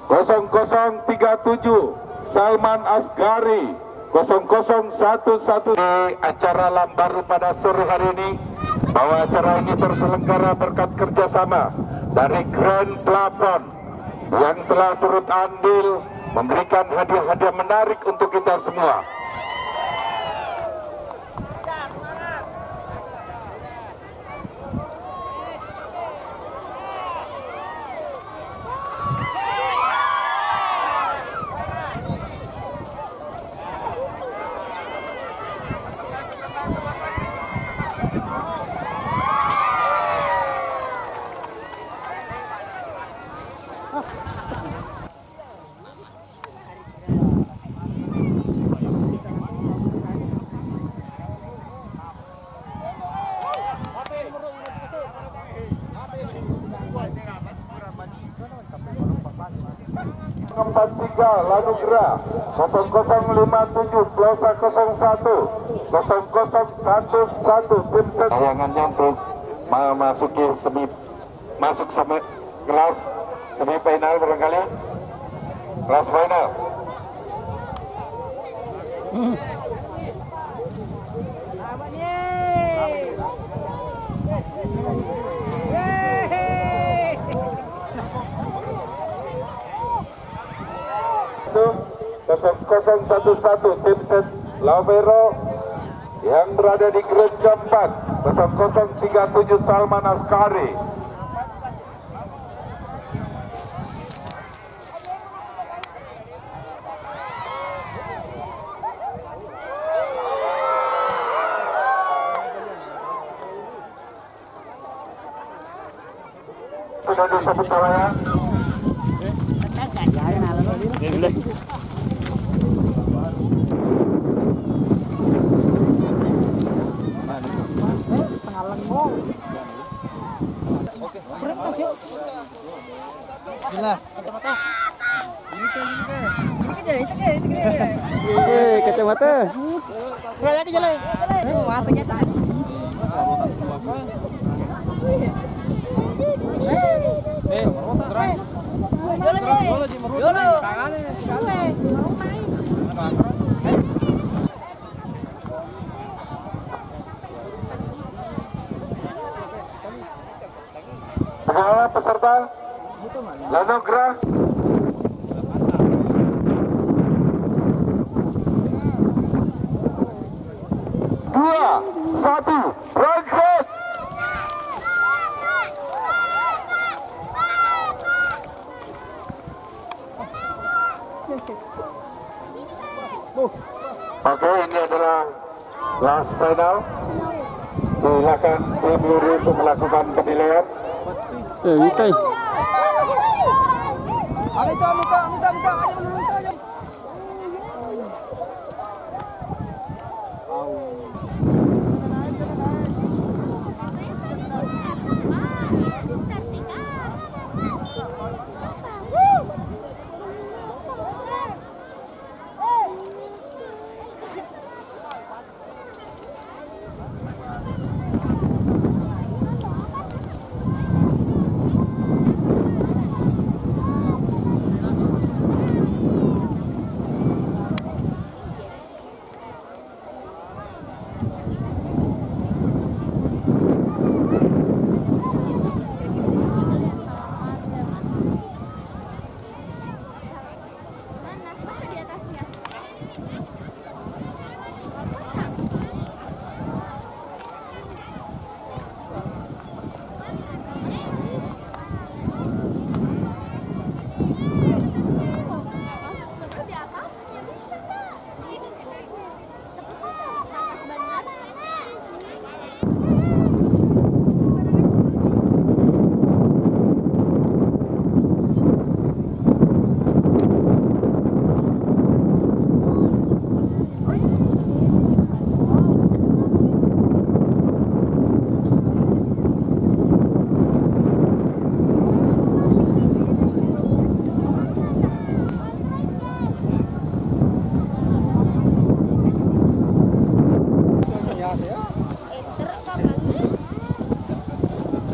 0037 Salman Asgari 0011 di acara Lambaru pada sore hari ini, bahwa acara ini terselenggara berkat kerjasama dari Grand Plafon yang telah turut andil memberikan hadiah-hadiah menarik untuk kita semua. Empat tiga Lanugra 0057 Plosa 01 0011 tim tayangannya untuk memasuki masuk kelas semifinal, barangkali kelas final. Itu 0011 tim set Lavero yang berada di grade keempat 0037 Salman Asgari. Sudah disebut namanya. Kacamata. Lagi jalan. Wah, ternyata. Bagaimana peserta Lanugra? Dua, satu, berangkat. Oke, ini adalah last final. Silakan tim juri untuk melakukan penilaian. Wikai.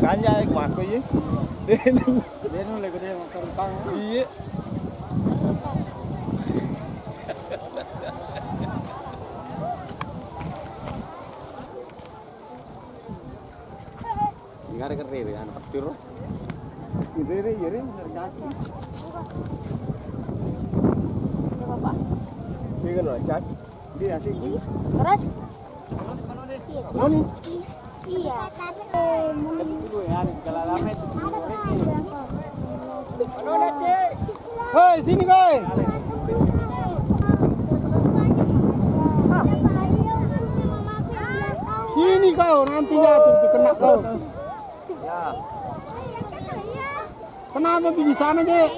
Kanya kuat ko ye. Dia nu le ko dia kentang. Iya. anak kecil. Iri ngerjaki. Apa? Ini kan cat. Dia asik. Keras. Mana? Iya. Hei, sini guys. Sini kau, nanti jatuh kena kau. Kenapa di sana, Dek?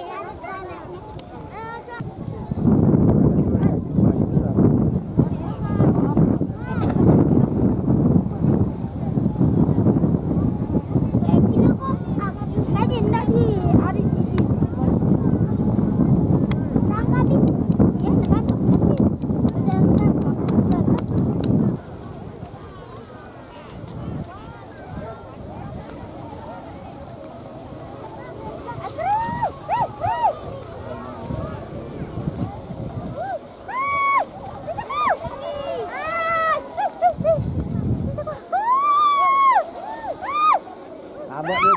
Abang ni.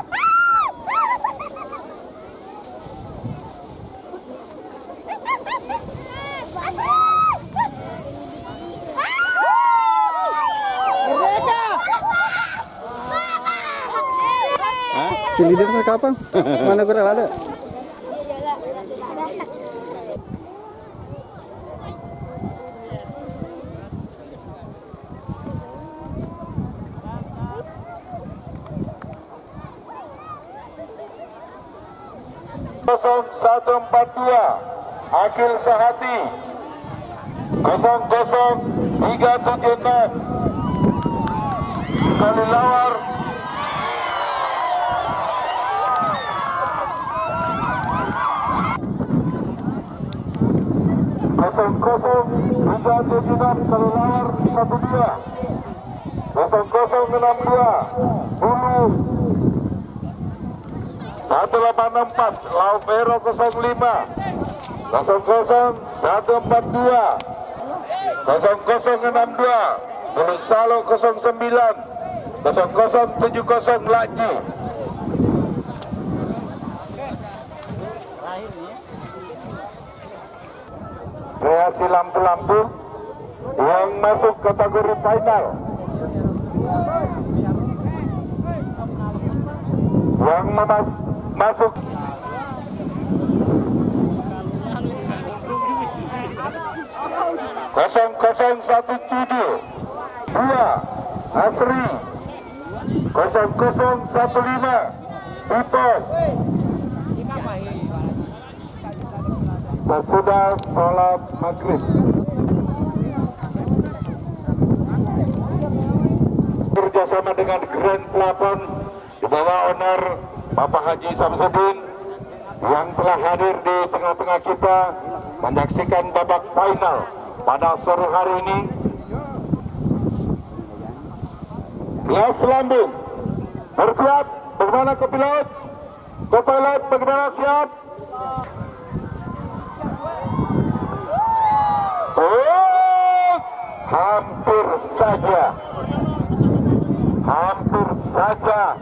Si leader kapan? Mana kurang ada? (0142) Akil Sahati 00376 Kalilawar (00) 376 Kalilawar 12 0062 Bulu 1864 Laupero 05 00142 0062 Buluk Salo 09 0070 Laji. Kreasi lampu-lampu yang masuk kategori final, yang masuk kosong 00172 Asri 0015 Bipos. Sesudah sholat maghrib kerjasama dengan Grand Plafon di bawah owner Bapak Haji Samsudin yang telah hadir di tengah-tengah kita menyaksikan babak final pada sore hari ini. Kelas lambung bersiap, bagaimana kopilot? Kopilot bagaimana, siap? Oh, hampir saja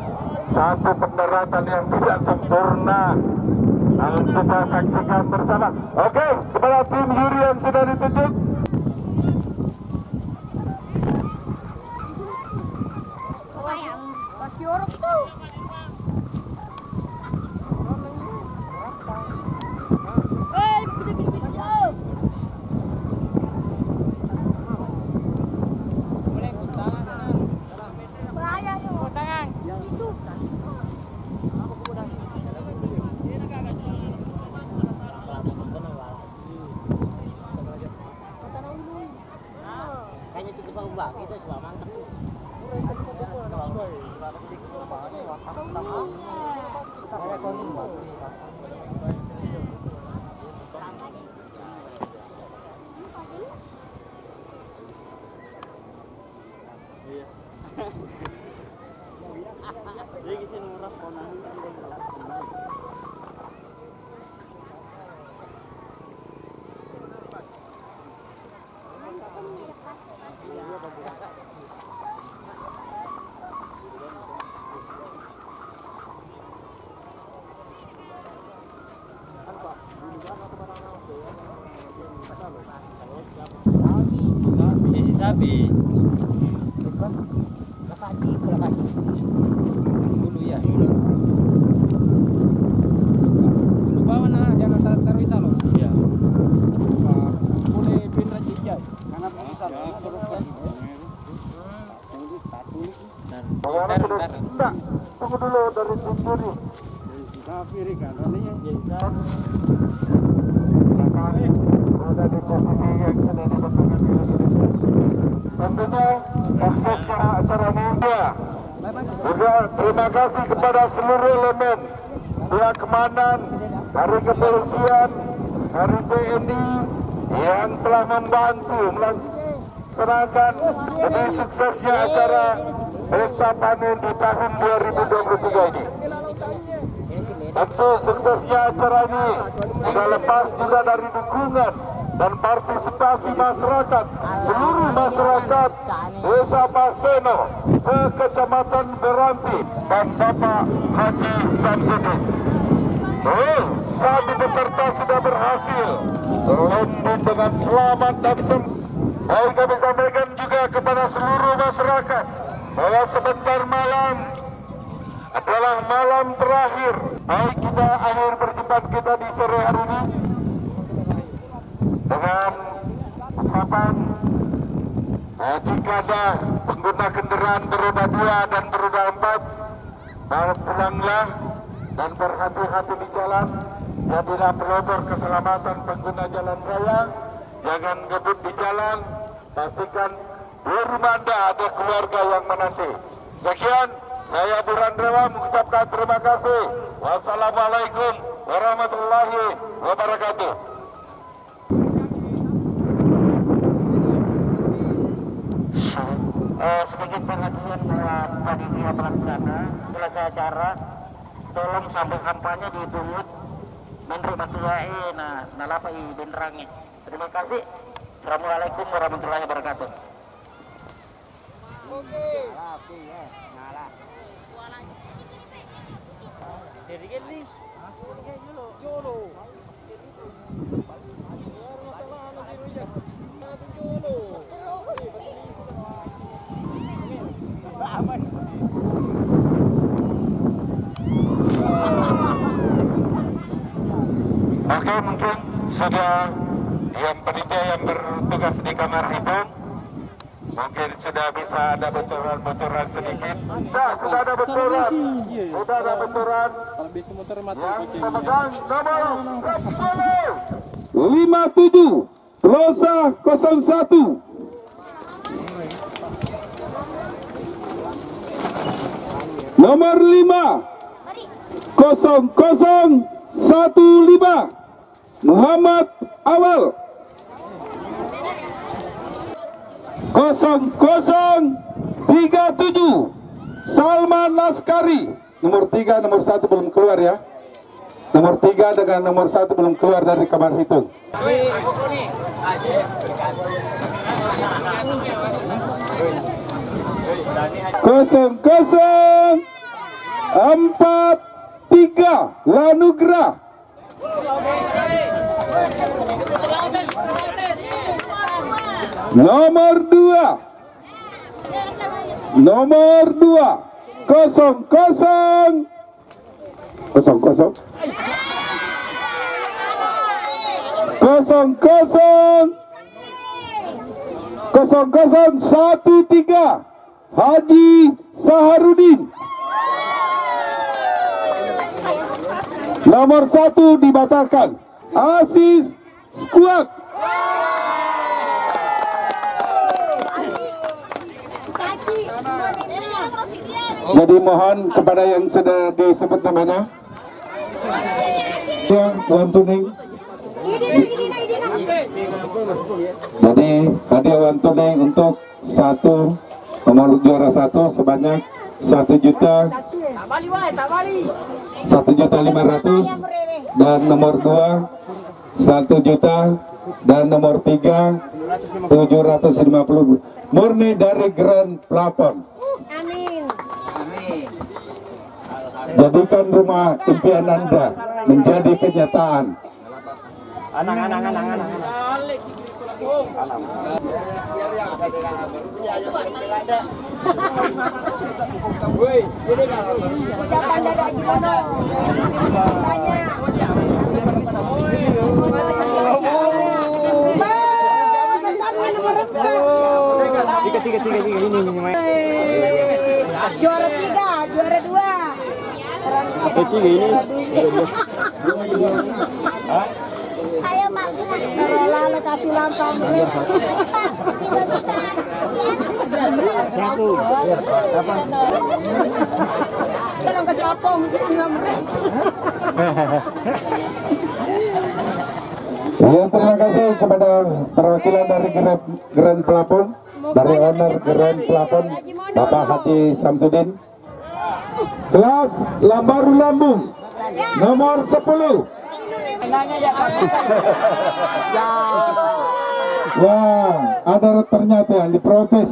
satu pendaratan yang tidak sempurna. Namun kita saksikan bersama. Oke, kepada tim juri yang sudah ditunjuk. Kayaknya 3 bang, kita coba mantap. Sapi. Dulu ya. Dulu bawa nah, jangan taruh isa lo. Iya. Boleh pindah jejak. Karena bisa Enggak, tunggu dulu dari sini. kiri kan, ini Ada di posisi yang sudah ditentukan. Tentunya suksesnya acara ini juga terima kasih kepada seluruh elemen pihak keamanan dari kepolisian, dari TNI yang telah membantu melaksanakan demi suksesnya acara Pesta Panen di tahun 2023 ini. Tentu suksesnya acara ini tidak lepas juga dari dukungan dan partisipasi masyarakat, seluruh masyarakat Desa Paseno ke Kecamatan Beranti dan Bapak Haji Samsudin. Satu peserta sudah berhasil terlindung dengan selamat dan baik, kami sampaikan juga kepada seluruh masyarakat bahwa sebentar malam adalah malam terakhir. Baik, kita akhir perjumpaan kita di sore hari ini dengan ucapan jika ada pengguna kendaraan beroda 2 dan beroda 4, pulanglah dan berhati-hati di jalan. Jadilah pelopor keselamatan pengguna jalan raya. Jangan ngebut di jalan. Pastikan di rumah Anda ada keluarga yang menanti. Sekian, saya Burandrawa mengucapkan terima kasih. Wassalamualaikum warahmatullahi wabarakatuh. Sedikit pengajian buat panitia pelaksana. Selesai acara, tolong sambil kampanye dipungut Menteri Matuai nalapai benderangnya. Terima kasih. Assalamualaikum warahmatullahi wabarakatuh. Oke, mungkin sudah yang panitia yang bertugas di kamar hitung mungkin sudah bisa ada bocoran sedikit. Sudah ada bocoran. Sudah ada bocoran. Yang pemegang nomor 57 Plosa 01. Nomor 5 0015 Muhammad Awal. 0037 Salman Laskari. Nomor 3, nomor 1 belum keluar ya. Nomor 3 dengan nomor 1 belum keluar dari kamar hitung. Kosong 43 Lanugra. Nomor 2 0013 Haji Saharudin. Nomor 1 dibatalkan. Asis Skuad. Jadi mohon kepada yang sudah disebut namanya, ya, Wan Tuning. Jadi hadiah Wan Tuning untuk nomor juara 1 sebanyak 1.500.000 dan nomor 2 1 juta dan nomor 3 750 murni dari Grand Plafon. Amin. Jadikan rumah impian Anda menjadi kenyataan. Ucapan dari Haji Bono. Tiga ini. Juara 3, juara 2. Tiga ini. Ayo Mak. Lalu kasih lampang. Tolong kasih opong. Ya, terima kasih kepada perwakilan dari Grand Plafon, dari owner Grand Plafon, Bapak Hati Samsudin. Kelas Lambaru Lambung nomor 10. Wah, ada ternyata yang diprotes.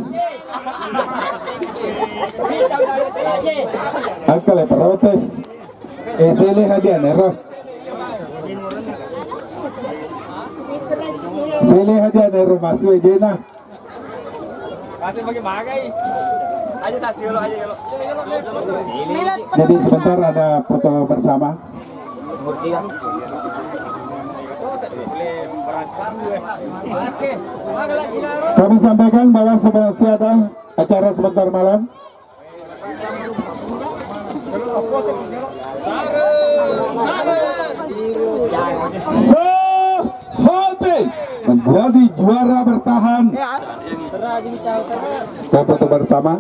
Akal ya protes. Sele hadiah nero. Sele hadiah nero masuk Jena. Kasih bagi bagai. Ayo tas yolo. Jadi sebentar ada foto bersama. Kami sampaikan bahwa masih ada acara sebentar malam. Sehati menjadi juara bertahan. Kita foto bersama.